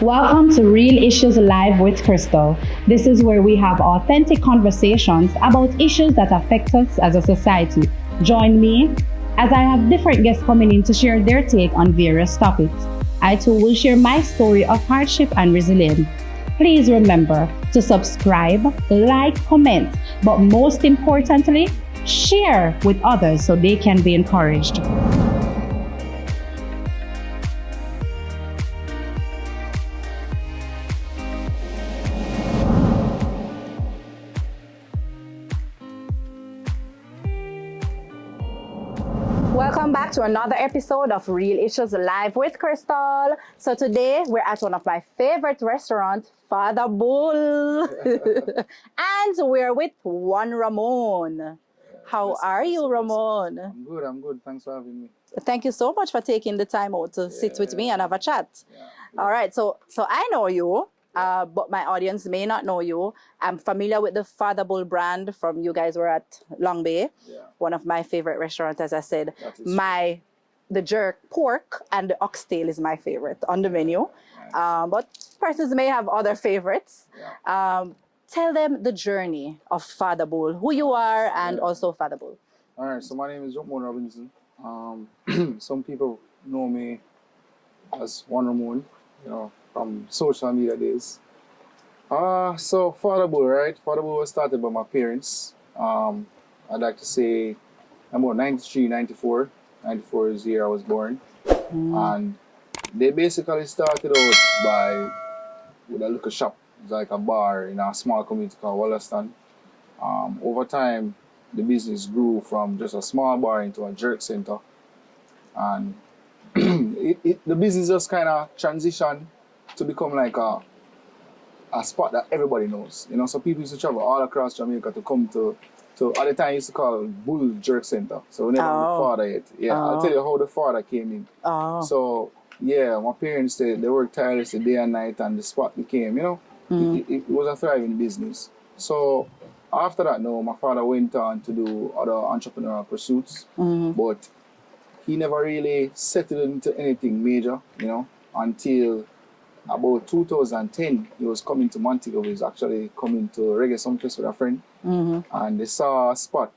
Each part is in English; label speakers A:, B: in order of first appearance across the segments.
A: Welcome to Real Issues Live with Crystal. This is where we have authentic conversations about issues that affect us as a society. Join me as I have different guests coming in to share their take on various topics. I too will share my story of hardship and resilience. Please remember to subscribe, like, comment, but most importantly, share with others so they can be encouraged. Welcome back to another episode of Real Issues Live with Crystal. So today we're at one of my favorite restaurants, FATHERBULL. And we're with one Ramon. How are you, Ramon?
B: I'm good. Thanks for having me.
A: Thank you so much for taking the time out to sit with me and have a chat. All right, so I know you, but my audience may not know you. I'm familiar with the FATHERBULL brand from you guys were at Long Bay, one of my favorite restaurants, as I said. The jerk pork and the oxtail is my favorite on the menu. But persons may have other favorites. Tell them the journey of FATHERBULL, who you are, and also FATHERBULL.
B: All right, so my name is Romone Robinson. Some people know me as one Ramon, from social media days. So FATHERBULL, right? FATHERBULL was started by my parents. I'd like to say I'm about 93, 94. 94 is the year I was born. And they basically started out with a little shop. It's like a bar in a small community called Wollaston. Over time, the business grew from just a small bar into a jerk center. And the business just kind of transitioned to become like a spot that everybody knows. So people used to travel all across Jamaica to come to at the time, used to call it Bull Jerk Center. So we never had the father yet. I'll tell you how the father came in. So, my parents, they worked tirelessly day and night, and the spot became, it was a thriving business. So, after that, my father went on to do other entrepreneurial pursuits, but he never really settled into anything major, until about 2010, he was coming to Montego. He was actually coming to Reggae Sumfest with a friend. And they saw a spot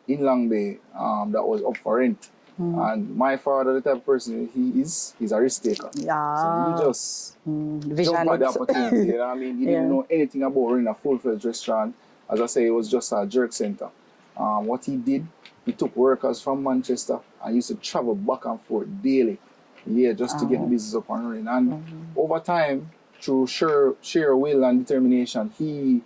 B: in Long Bay that was up for rent. And my father, the type of person he's a risk taker. So he just jumped at the opportunity. You know what I mean? He didn't know anything about running a full-fledged restaurant. As I say, it was just a jerk center. What he did, he took workers from Manchester and used to travel back and forth daily. Just to get the business up and running. And over time, through sheer will and determination, he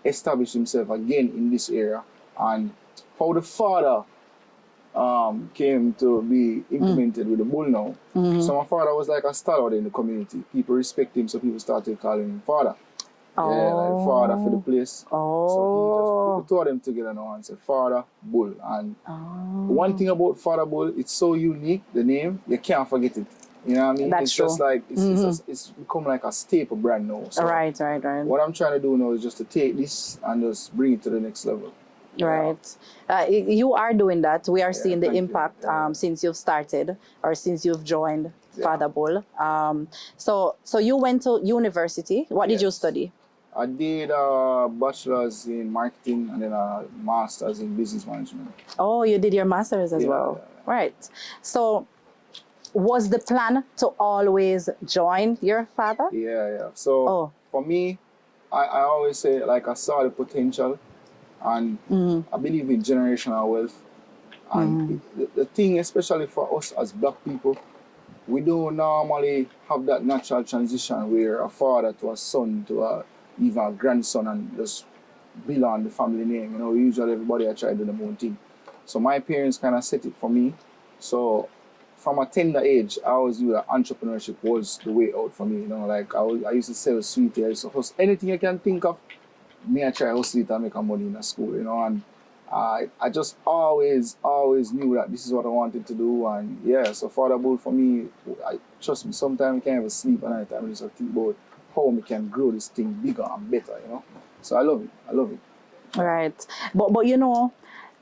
B: established himself again in this area. And how the father came to be implemented with the bull now. So my father was like a stalwart in the community. People respect him, so people started calling him father. Like father for the place. So he just put the two of them together now and said Father Bull. And one thing about FATHERBULL, it's so unique, the name, you can't forget it. You know what I mean?
A: That's
B: it's
A: true.
B: Just like it's become like a staple brand now. So
A: Right.
B: what I'm trying to do now is just to take this and just bring it to the next level.
A: Right. You are doing that. We are seeing the impact since you've started or since you've joined FATHERBULL. So you went to university. What did you study?
B: I did a bachelor's in marketing and then a master's in business management.
A: Oh, you did your master's as well. Right. So was the plan to always join your father?
B: So for me, I always say, like, I saw the potential, and I believe in generational wealth. And the thing, especially for us as black people, we don't normally have that natural transition where a father to a son to even a grandson and just build on the family name. Usually everybody I try to do the own thing. So my parents kind of set it for me. So from a tender age, I always knew that entrepreneurship was the way out for me. Like I used to sell sweeties, I used to hustle anything I can think of. Me, I try to hustle it and make money in the school, and I just always knew that this is what I wanted to do. And so FATHERBULL for me, trust me, sometimes I can't even sleep at night. I just think about how we can grow this thing bigger and better, So I love it.
A: Right. But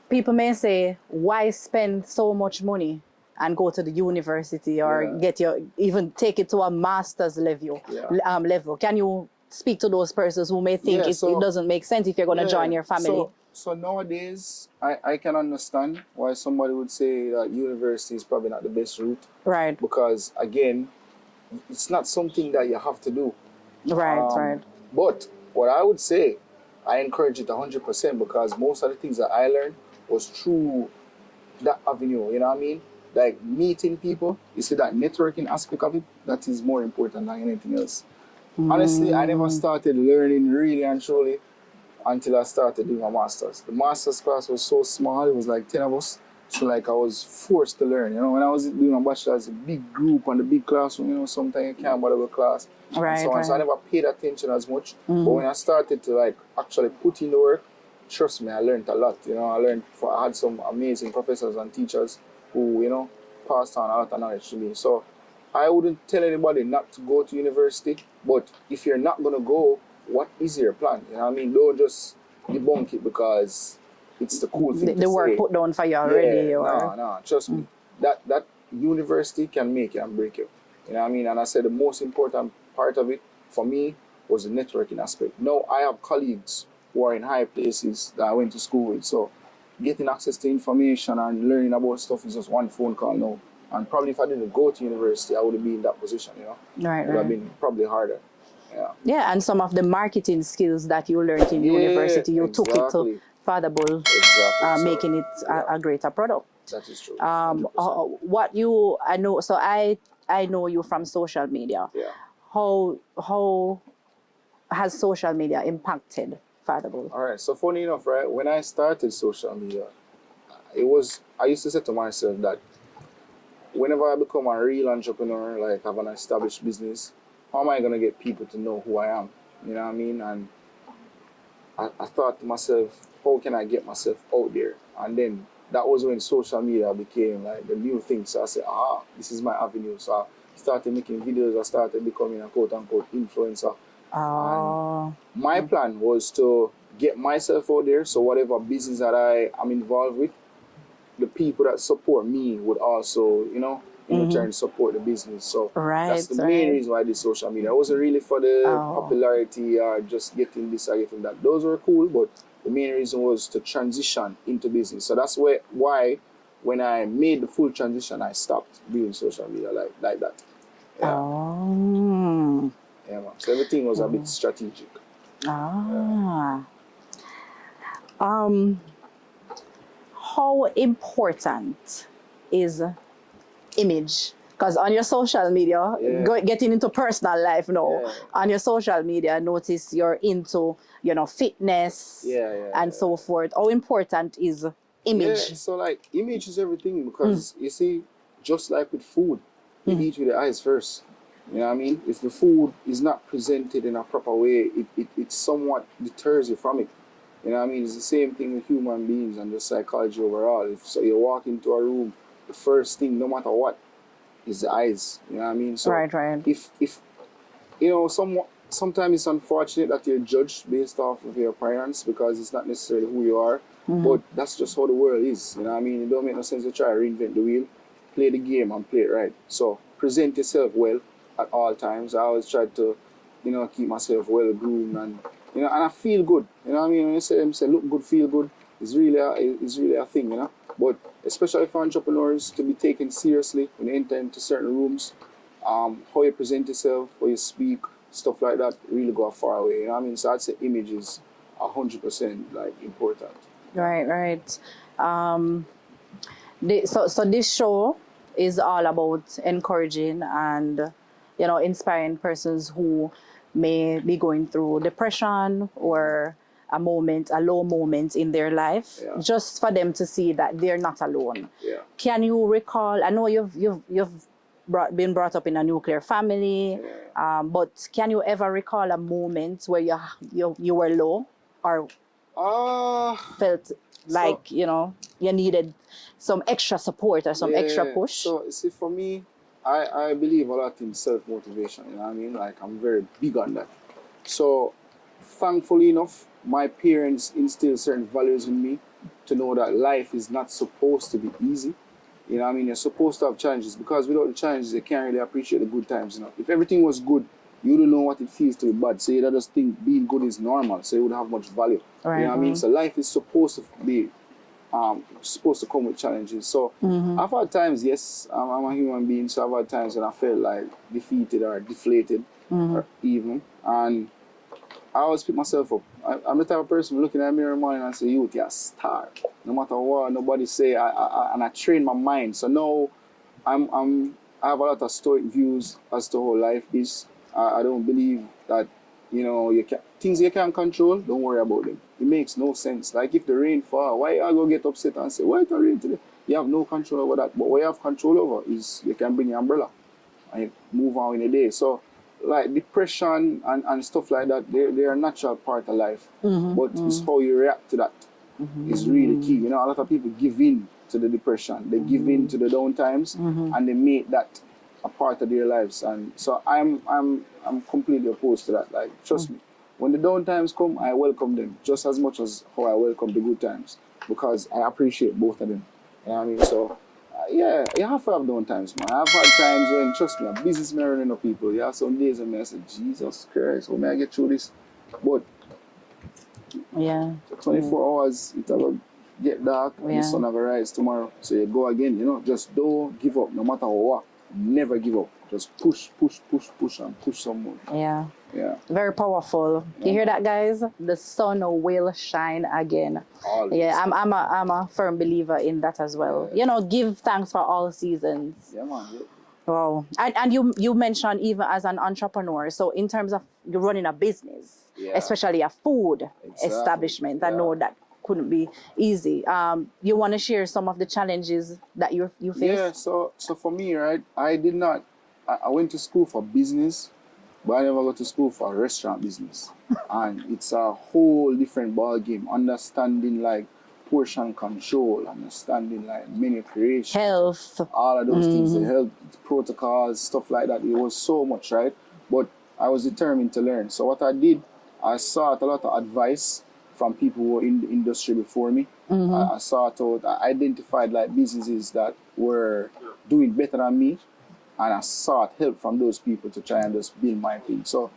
A: people may say, why spend so much money and go to the university or even take it to a master's level. Level. Can you speak to those persons who may think it doesn't make sense if you're going to join your family?
B: So nowadays, I can understand why somebody would say that university is probably not the best route.
A: Right.
B: Because again, it's not something that you have to do.
A: Right.
B: But what I would say, I encourage it 100% because most of the things that I learned was through that avenue, you know what I mean? Like meeting people, you see that networking aspect of it, that is more important than anything else. Honestly, I never started learning really and truly until I started doing my master's. The master's class was so small, it was like 10 of us. So like I was forced to learn. You know, when I was doing my bachelor's, a big group and a big classroom, you know, sometimes you can't bother with class.
A: Right,
B: and so on. So I never paid attention as much. But when I started to like actually put in the work, trust me, I learned a lot. You know, I had some amazing professors and teachers who, you know, passed on a lot of knowledge to me. So I wouldn't tell anybody not to go to university, but if you're not gonna go, what is your plan? You know what I mean? Don't just debunk it because it's the cool thing to say.
A: The work put down for you already.
B: No, trust me. That university can make you and break you. You know what I mean? And I said the most important part of it for me was the networking aspect. Now I have colleagues who are in high places that I went to school with. So getting access to information and learning about stuff is just one phone call now. And probably if I didn't go to university, I would have been in that position, you know?
A: Right,
B: It would have been probably harder.
A: Yeah, and some of the marketing skills that you learned in university, you took it to FATHERBULL, making it a greater product.
B: That is true.
A: I know, so I know you from social media.
B: Yeah.
A: How has social media impacted FATHERBULL?
B: All right, so funny enough, right, when I started social media, I used to say to myself that whenever I become a real entrepreneur, like have an established business, how am I going to get people to know who I am? You know what I mean? And I thought to myself, how can I get myself out there? And then that was when social media became like the new thing. So I said, this is my avenue. So I started making videos. I started becoming a quote-unquote influencer. And my plan was to get myself out there. So whatever business that I am involved with, the people that support me would also, you know, in return support the business. So that's the main reason why I did social media. It wasn't really for the popularity or just getting this or getting that. Those were cool, but the main reason was to transition into business. So that's why when I made the full transition, I stopped doing social media like that. Yeah. Yeah, man. So everything was a bit strategic.
A: How important is image? Because on your social media, getting into personal life now, on your social media, I notice you're into, you know, fitness and so forth. How important is image?
B: Yeah, so like image is everything because you see, just like with food, you eat with the eyes first. You know what I mean? If the food is not presented in a proper way, it somewhat deters you from it. You know what I mean? It's the same thing with human beings and the psychology overall. So you walk into a room, the first thing, no matter what, is the eyes. You know what I mean? So if you know, sometimes it's unfortunate that you're judged based off of your appearance because it's not necessarily who you are. But that's just how the world is. You know what I mean? It don't make no sense to try to reinvent the wheel. Play the game and play it right. So present yourself well at all times. I always try to, you know, keep myself well groomed and, you know, and I feel good. You know what I mean? When you say look good, feel good, it's really a thing, you know. But especially for entrepreneurs to be taken seriously when you enter into certain rooms, how you present yourself, how you speak, stuff like that really go far away. You know what I mean? So I'd say image is 100% like important.
A: Right. So this show is all about encouraging and, you know, inspiring persons who may be going through depression or a low moment in their life, just for them to see that they're not alone. Can you recall? I know you've been brought up in a nuclear family, but can you ever recall a moment where you were low or felt like you know you needed some extra support or some extra push?
B: So see, for me, I believe a lot in self-motivation. You know what I mean? Like I'm very big on that. So thankfully enough, my parents instilled certain values in me to know that life is not supposed to be easy. You know what I mean? You're supposed to have challenges because without the challenges, you can't really appreciate the good times. You know, if everything was good, you don't know what it feels to be bad. So you just think being good is normal, so you would have much value.
A: Right.
B: You know what I mean? So life is supposed to be supposed to come with challenges. So I've had times, yes, I'm a human being, so I've had times when I felt like defeated or deflated or even. And I always pick myself up. I'm the type of person looking at the mirror in the morning and say, youth, you're a star. No matter what nobody say, and I train my mind. So now I have a lot of stoic views as to how life is. I don't believe that, you know, things you can't control, don't worry about them. It makes no sense. Like if the rain fall, why I go get upset and say, why it rain today? You have no control over that. But what you have control over is you can bring your umbrella and you move on in a day. So like depression and stuff like that, they're a natural part of life. But it's how you react to that is really key. You know, a lot of people give in to the depression. They give in to the down times and they make that a part of their lives. And so I'm completely opposed to that. Like, trust me, when the down times come, I welcome them just as much as how I welcome the good times because I appreciate both of them. You know what I mean? So yeah, you have to have down times, man. I've had times when, trust me, I'm business running up people. You have some days when I say, Jesus Christ, how may I get through this? But
A: yeah,
B: 24 hours, it'll get dark and the sun will rise tomorrow. So you go again, you know, just don't give up no matter what. Never give up. Just push and push some more.
A: Yeah.
B: Yeah.
A: Very powerful. You hear that, guys? The sun will shine again.
B: Always.
A: Yeah, I'm a firm believer in that as well. You know, give thanks for all seasons.
B: Yeah, man. Yeah.
A: Wow. And you mentioned even as an entrepreneur, so in terms of you running a business, especially a food establishment, I know that couldn't be easy. You want to share some of the challenges that you face?
B: Yeah, so for me, right, I went to school for business, but I never got to school for restaurant business. And it's a whole different ball game, understanding like portion control, understanding like menu creation,
A: health,
B: all of those things, the health protocols, stuff like that. It was so much, right? But I was determined to learn. So what I did, I sought a lot of advice from people who were in the industry before me. I identified like businesses that were doing better than me, and I sought help from those people to try and just build my thing. So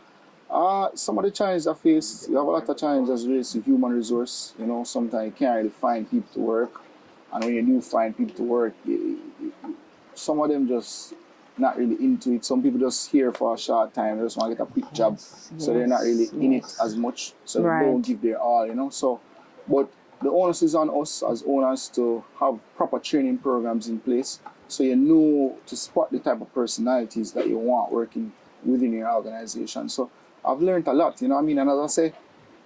B: some of the challenges I face, you have a lot of challenges related to human resource. You know, sometimes you can't really find people to work, and when you do find people to work, some of them just not really into it. Some people just here for a short time, they just want to get a quick job, so they're not really in it as much, so they don't give their all, you know. So, but the onus is on us as owners to have proper training programs in place, so you know to spot the type of personalities that you want working within your organization. So I've learned a lot, you know what I mean? And as I say,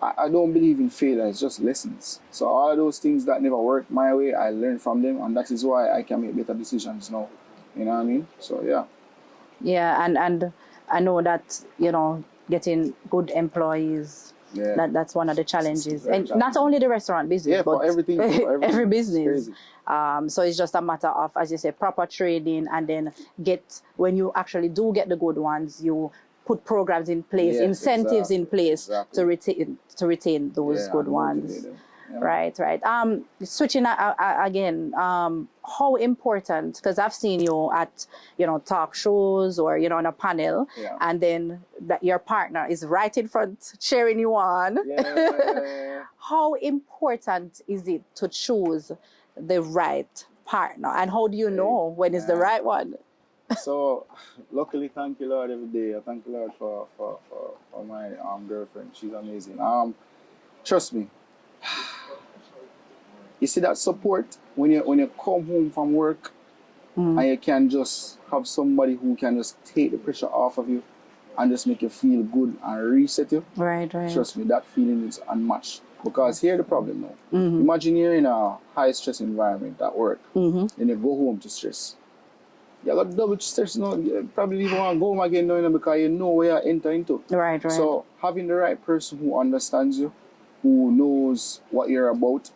B: I don't believe in failure, it's just lessons. So all of those things that never worked my way, I learned from them, and that is why I can make better decisions now. You know what I mean? So yeah.
A: Yeah, and I know that, you know, getting good employees, that's one of the challenges. And not only the restaurant business, but
B: for everything,
A: every business.
B: It's
A: so it's just a matter of, as you say, proper training, and then when you actually do get the good ones, you put programs in place, incentives in place to retain those good ones. Right. Switching again, how important, because I've seen you at, you know, talk shows or, you know, on a panel, and then that your partner is right in front cheering you on. How important is it to choose the right partner, and how do you know when it's the right one?
B: So, luckily, thank you Lord every day. I thank you Lord for my girlfriend. She's amazing. Trust me. You see that support when you come home from work, and you can just have somebody who can just take the pressure off of you and just make you feel good and reset you. Right. Trust me, that feeling is unmatched. Because here's the problem now. Imagine you're in a high stress environment at work, then you go home to stress. You got double stress, you know, you probably even want to go home again now, you know, because you know where you enter into. Right. So having the right person who understands you, who knows what you're about,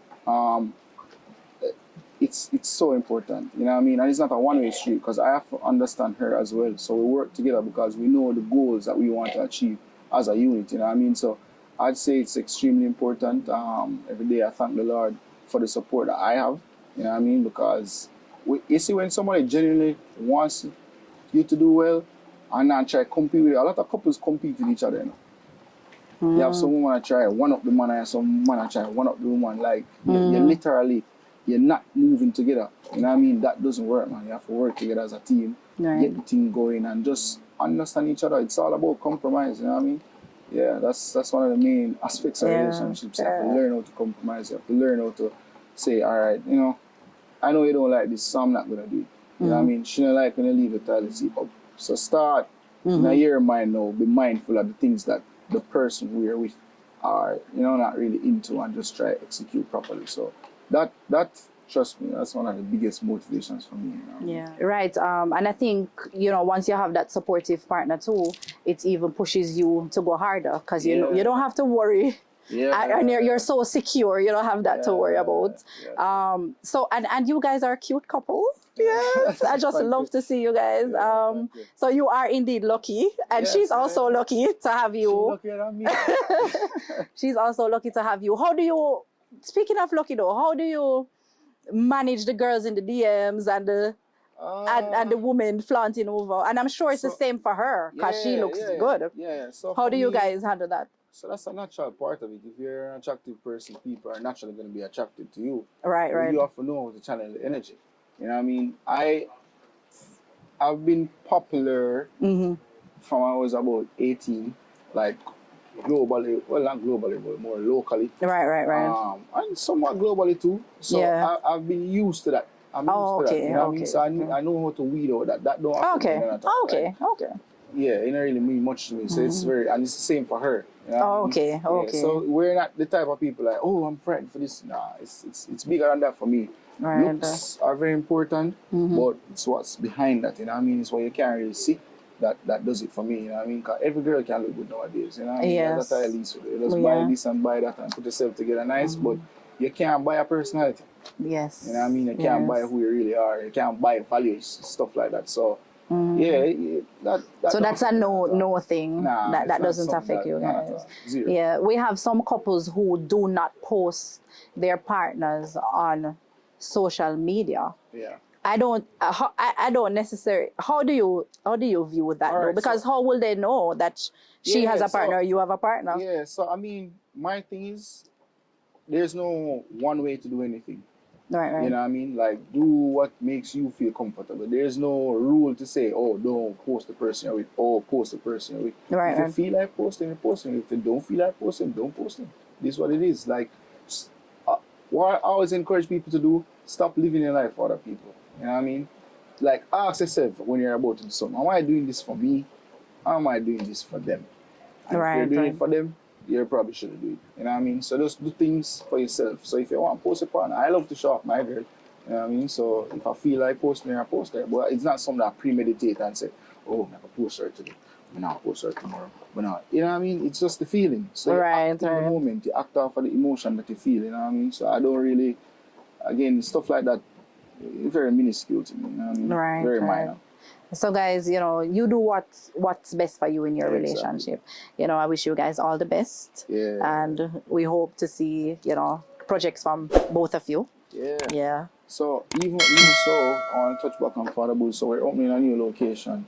B: it's so important, you know what I mean? And it's not a one-way street, because I have to understand her as well. So we work together because we know the goals that we want to achieve as a unit, you know what I mean? So I'd say it's extremely important. Every day I thank the Lord for the support that I have, you know what I mean? Because you see, when somebody genuinely wants you to do well and not try to compete with you, a lot of couples compete with each other, you know. You have some woman that try one up the man and some man that try one up the woman. Like, you literally, you're not moving together. You know what I mean? That doesn't work, man. You have to work together as a team, get the team going, and just understand each other. It's all about compromise, you know what I mean? Yeah, that's one of the main aspects of relationships. You have to learn how to compromise. You have to learn how to say, all right, you know, I know you don't like this, so I'm not going to do it. You know what I mean? She don't like when you leave the toilet seat up. So start in your mind now, be mindful of the things that the person we're with are, you know, not really into, and just try to execute properly. So that trust me, that's one of the biggest motivations for me. You know?
A: Yeah, right. And I think, you know, once you have that supportive partner too, it even pushes you to go harder, because you know, you don't have to worry. And you're so secure, you don't have that to worry about. So and you guys are a cute couple. Yes, I just love to see you guys. So you are indeed lucky, and she's also lucky to have you.
B: She's luckier than me.
A: She's also lucky to have you. How do you, speaking of lucky though, how do you manage the girls in the DMs and the women flaunting over? And I'm sure it's the same for her, because she looks good.
B: So
A: how do you guys handle that?
B: So that's a natural part of it. If you're an attractive person, people are naturally going to be attracted to you.
A: Right.
B: You have to know how to channel the energy. You know what I mean? I've been popular from I was about 18, like globally, well, not globally, but more locally.
A: Right.
B: And somewhat globally too. So I've been used to that. I'm used to that. You know what I mean? So I know how to weed out that. That don't happen.
A: Okay.
B: Yeah, it don't really mean much to me. So it's very, and it's the same for her. You know
A: Okay.
B: So we're not the type of people like, oh, I'm frightened for this. Nah, it's bigger than that for me. Looks are very important, but it's what's behind that. You know what I mean? It's what you can't really see. That does it for me. You know what I mean? Because every girl can look good nowadays. You know what I mean? That's how I least with it. Just buy this and buy that and put yourself together nice, but you can't buy a personality.
A: Yes.
B: You know what I mean? You can't buy who you really are. You can't buy values, stuff like that. So
A: so that's a no thing.
B: Nah,
A: that doesn't affect you guys.
B: Zero.
A: Yeah, we have some couples who do not post their partners on social media.
B: Yeah.
A: I don't necessarily. How do you view that though? Because how will they know that she has a partner, you have a partner?
B: Yeah. So I mean, my thing is, there's no one way to do anything.
A: Right.
B: You know what I mean? Like, do what makes you feel comfortable. There's no rule to say, oh, don't post the person you're with, or post the person you're with.
A: Right.
B: If you feel like posting, you're posting. If you don't feel like posting, don't post them. This is what it is. Like, what I always encourage people to do, stop living your life for other people. You know what I mean? Like, ask yourself when you're about to do something, am I doing this for me? Or am I doing this for them? And if you're doing it for them, you probably shouldn't do it. You know what I mean? So just do things for yourself. So if you want to post a partner, I love to show off my girl. You know what I mean? So if I feel like posting her, I post her. But it's not something that I premeditate and say, oh, I'm going to post her today. I'm not post her tomorrow. But no, you know what I mean? It's just the feeling. So you act in the moment. You act off of the emotion that you feel. You know what I mean? So I don't really, again, stuff like that, very minuscule to me. You know what I mean? Very minor.
A: So guys, you know, you do what's best for you in your relationship. You know, I wish you guys all the best.
B: Yeah.
A: And we hope to see, you know, projects from both of you. Yeah.
B: So even so, I want to touch back on FATHERBULL. So we're opening a new location.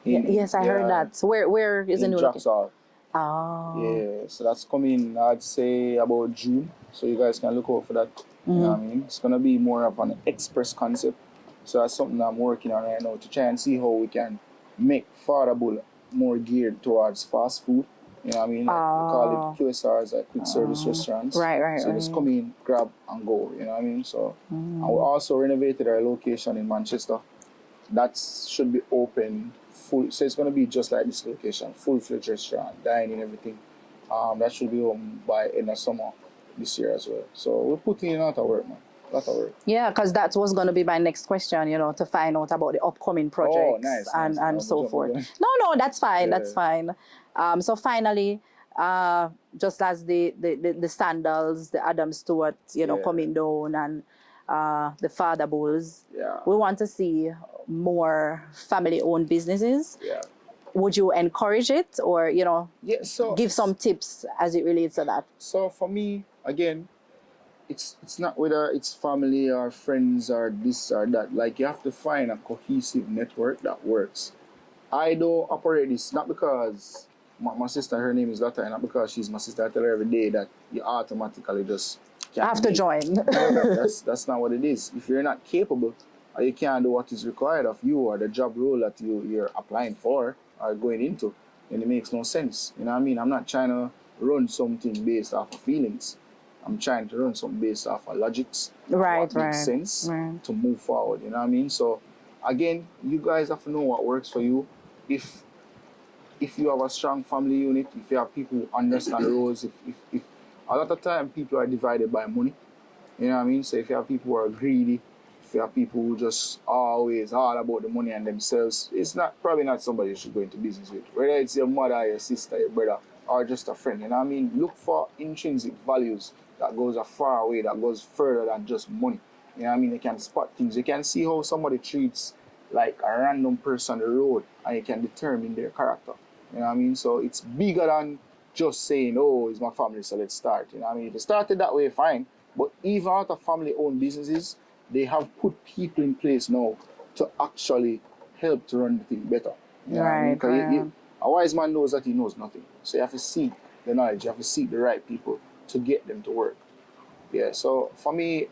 A: Yes, I heard that. So where is the new location?
B: Oh. Yeah, so that's coming, I'd say, about June. So you guys can look out for that. You know what I mean? It's going to be more of an express concept. So that's something I'm working on right now to try and see how we can make FATHERBULL more geared towards fast food. You know what I mean? Like we call it QSRs, like quick service restaurants.
A: Right.
B: So just come in, grab and go. You know what I mean? So and we also renovated our location in Manchester. That should be open full. So it's going to be just like this location, full-fledged restaurant, dining, everything. That should be open by end of summer this year as well. So we're putting in a lot of work, man. Yeah,
A: because that was going to be my next question, you know, to find out about the upcoming projects and so forth. No, that's fine. That's fine. So finally, just as the Sandals, the Adam Stewart, you know, coming down, and the FATHERBULLs, we want to see more family-owned businesses. Would you encourage it, or, you know, give some tips as it relates to that?
B: So for me, again, it's not whether it's family or friends or this or that. Like, you have to find a cohesive network that works. I don't operate this not because my sister, her name is Lotta, and not because she's my sister. I tell her every day that you automatically just can't
A: have to join.
B: No, that's not what it is. If you're not capable or you can't do what is required of you or the job role that you're applying for or going into, then it makes no sense. You know what I mean? I'm not trying to run something based off of feelings. I'm trying to run something based off of logics. What makes sense to move forward. You know what I mean? So again, you guys have to know what works for you. If you have a strong family unit, if you have people who understand roles, if a lot of time people are divided by money. You know what I mean? So if you have people who are greedy, if you have people who just always all about the money and themselves, it's probably not somebody you should go into business with. Whether it's your mother, your sister, your brother, or just a friend. You know what I mean? Look for intrinsic values that goes a far way, that goes further than just money. You know what I mean? You can spot things. You can see how somebody treats like a random person on the road, and you can determine their character. You know what I mean? So it's bigger than just saying, oh, it's my family, so let's start. You know what I mean? If you started that way, fine. But even out of family-owned businesses, they have put people in place now to actually help to run the thing better. You know what I mean? A wise man knows that he knows nothing. So you have to seek the knowledge, you have to seek the right people to get them to work. Yeah, so for me,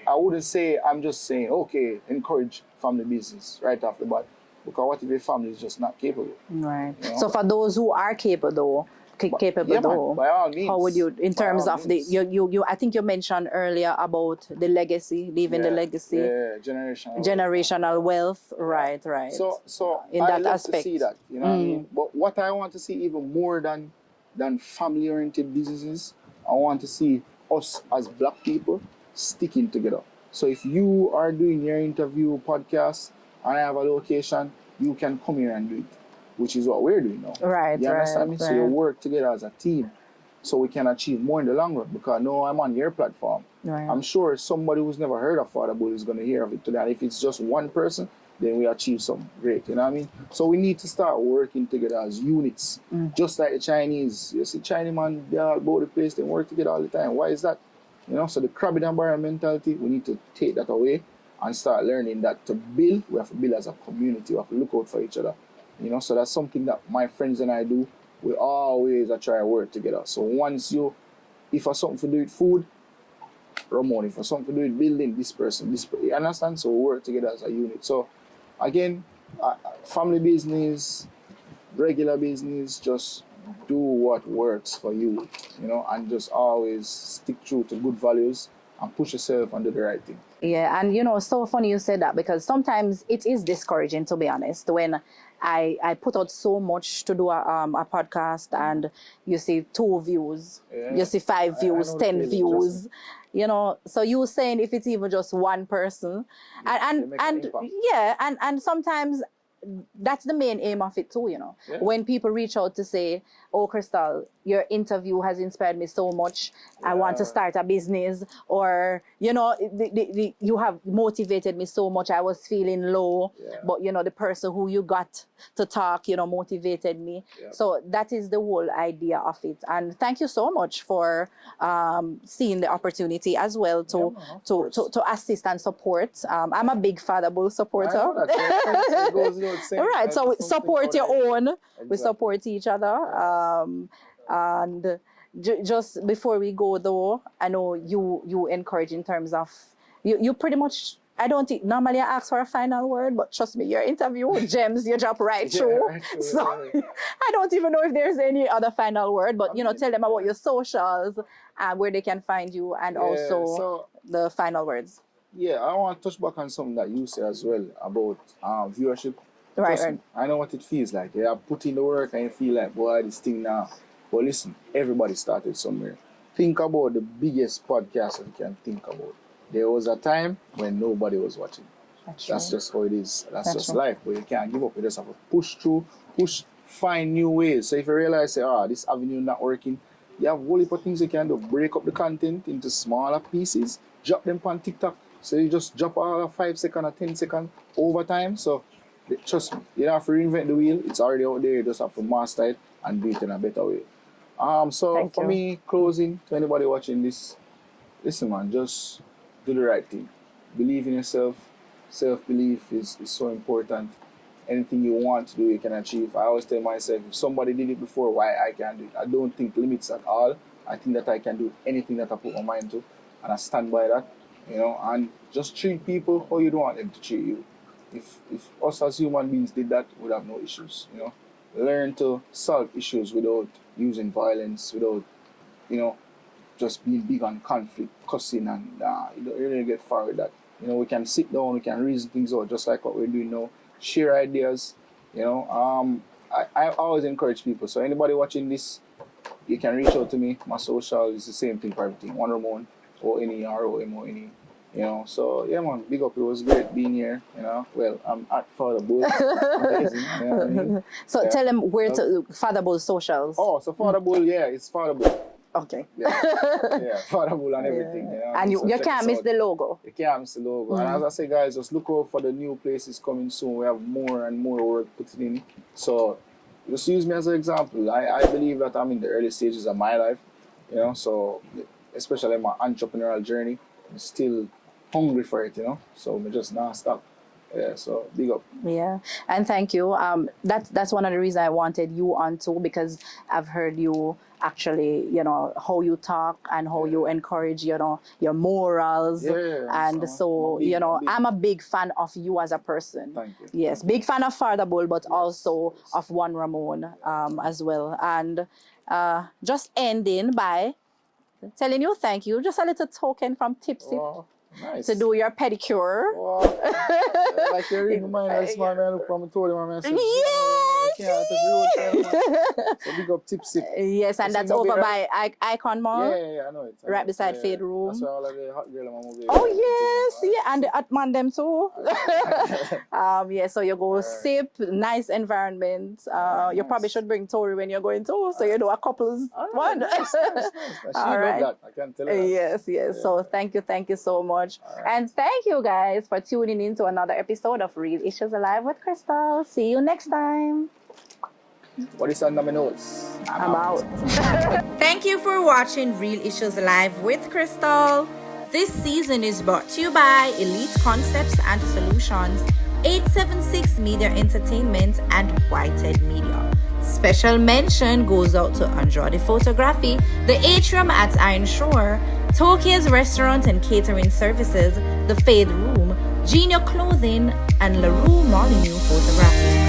B: I wouldn't say, I'm just saying, okay, encourage family business right off the bat. Because what if a family is just not capable?
A: Right.
B: You know?
A: So for those who are capable,
B: by all means,
A: how would you, in terms of you I think you mentioned earlier about the legacy, leaving the legacy.
B: Yeah,
A: generational wealth. Right.
B: So
A: in
B: I
A: that
B: love
A: aspect.
B: to see that, you know what I mean? But what I want to see even more than family-oriented businesses, I want to see us as Black people sticking together. So if you are doing your interview podcast and I have a location, you can come here and do it, which is what we're doing now. You understand me? So you work together as a team so we can achieve more in the long run, because now I'm on your platform. I'm sure somebody who's never heard of FATHERBULL is going to hear of it today. And if it's just one person, then we achieve something great. You know what I mean? So we need to start working together as units, just like the Chinese. You see, Chinese man, they are all about the place, they work together all the time. Why is that? You know, so the crab in the barrel mentality, we need to take that away and start learning that to build, we have to build as a community. We have to look out for each other. You know, so that's something that my friends and I do. We always try to work together. So once if for something to do with food, Ramon, if for something to do with building, this person, you understand? So we work together as a unit. So again, family business, regular business, just do what works for you, you know, and just always stick true to good values and push yourself and do the right thing.
A: Yeah, and you know, so funny you said that, because sometimes it is discouraging, to be honest, when I put out so much to do a podcast and you see 2 views, you see 5 views, 10 views, you know. So you were saying if it's even just one person, and sometimes that's the main aim of it too, you know. When people reach out to say, oh, Crystal, your interview has inspired me so much, I want to start a business, or, you know, you have motivated me so much, I was feeling low, but, you know, the person who you got to talk, you know, motivated me. So that is the whole idea of it. And thank you so much for seeing the opportunity as well to assist and support. I'm a big FATHERBULL supporter. Right, so support your own. We support each other. And just before we go though, I know you encourage in terms of you pretty much. I don't think normally I ask for a final word, but trust me, your interview gems, you drop right through. So I don't even know if there's any other final word, but you know, tell them about your socials and where they can find you, and also the final words.
B: Yeah, I want to touch back on something that you said as well about viewership.
A: Right.
B: I know what it feels like. You have put in the work and you feel like, boy, this thing now. But listen, everybody started somewhere. Think about the biggest podcast that you can think about. There was a time when nobody was watching. That's just how it is. That's just life. But you can't give up. You just have to push through, find new ways. So if you realize, this avenue not working, you have a whole heap of things you can do. Break up the content into smaller pieces, drop them on TikTok. So you just drop all 5 seconds or 10 seconds over time. So trust me, you don't have to reinvent the wheel. It's already out there. You just have to master it and do it in a better way. So for me, closing, to anybody watching this, listen, man, just do the right thing. Believe in yourself. Self-belief is so important. Anything you want to do, you can achieve. I always tell myself, if somebody did it before, why I can't do it? I don't think limits at all. I think that I can do anything that I put my mind to, and I stand by that, you know, and just treat people how you don't want them to treat you. If us as human beings did that, we'd have no issues, you know. Learn to solve issues without using violence, without, you know, just being big on conflict, cussing, and you don't really get far with that. You know, we can sit down, we can reason things out, just like what we're doing now. Share ideas, you know. I always encourage people. So anybody watching this, you can reach out to me. My social is the same thing for everything. One Ramon, ONE, you know. So yeah, man, big up. It was great being here, you know. Well, I'm at FATHERBULL. Amazing, you know what I mean?
A: So tell them where to FATHERBULL socials.
B: Oh, so FATHERBULL, yeah, it's FATHERBULL.
A: Okay.
B: Yeah, FATHERBULL and everything. You know?
A: And you can't miss the logo.
B: You can't miss the logo. And as I say, guys, just look out for the new places coming soon. We have more and more work put in. So just use me as an example. I believe that I'm in the early stages of my life, you know, so especially my entrepreneurial journey. I'm still hungry for it, you know, so we just not stop. Yeah, so big up.
A: Yeah, and thank you. That's one of the reasons I wanted you on too, because I've heard you actually, you know, how you talk and how you encourage, you know, your morals.
B: Yeah,
A: and so you know, I'm a big fan of you as a person.
B: Thank you.
A: Yes, big fan of FATHERBULL, but also of one Ramon as well. And just ending by telling you thank you. Just a little token from Tipsy.
B: Wow. Nice.
A: To do your pedicure.
B: Wow. Like you're reading mine, I smile, man. Look from told him, man.
A: Yes!
B: So big up Tipsy.
A: Yes, and that's over by Icon Mall.
B: Yeah, I know it.
A: Right beside Faderoom.
B: That's where all of the hot girl in my movie.
A: Oh yes, yeah, and the Atman them too. Yeah, so you go sip, nice environment. You probably should bring Tori when you're going too, so you know a couple's one.
B: Nice.
A: All right.
B: That. I can tell you that.
A: Yes.
B: Yeah.
A: So thank you so much.
B: Right.
A: And thank you guys for tuning in to another episode of Real Issues Alive with Crystal. See you next time.
B: What is under my nose?
A: I'm out.
C: Thank you for watching Real Issues Live with Crystal. This season is brought to you by Elite Concepts and Solutions, 876 Media Entertainment, and Whitehead Media. Special mention goes out to Andrade Photography, the Atrium at Ironshore, Toykyia Restaurant and Catering Services, the Faderoom, Genio Clothing, and Larue Molyneaux Photography.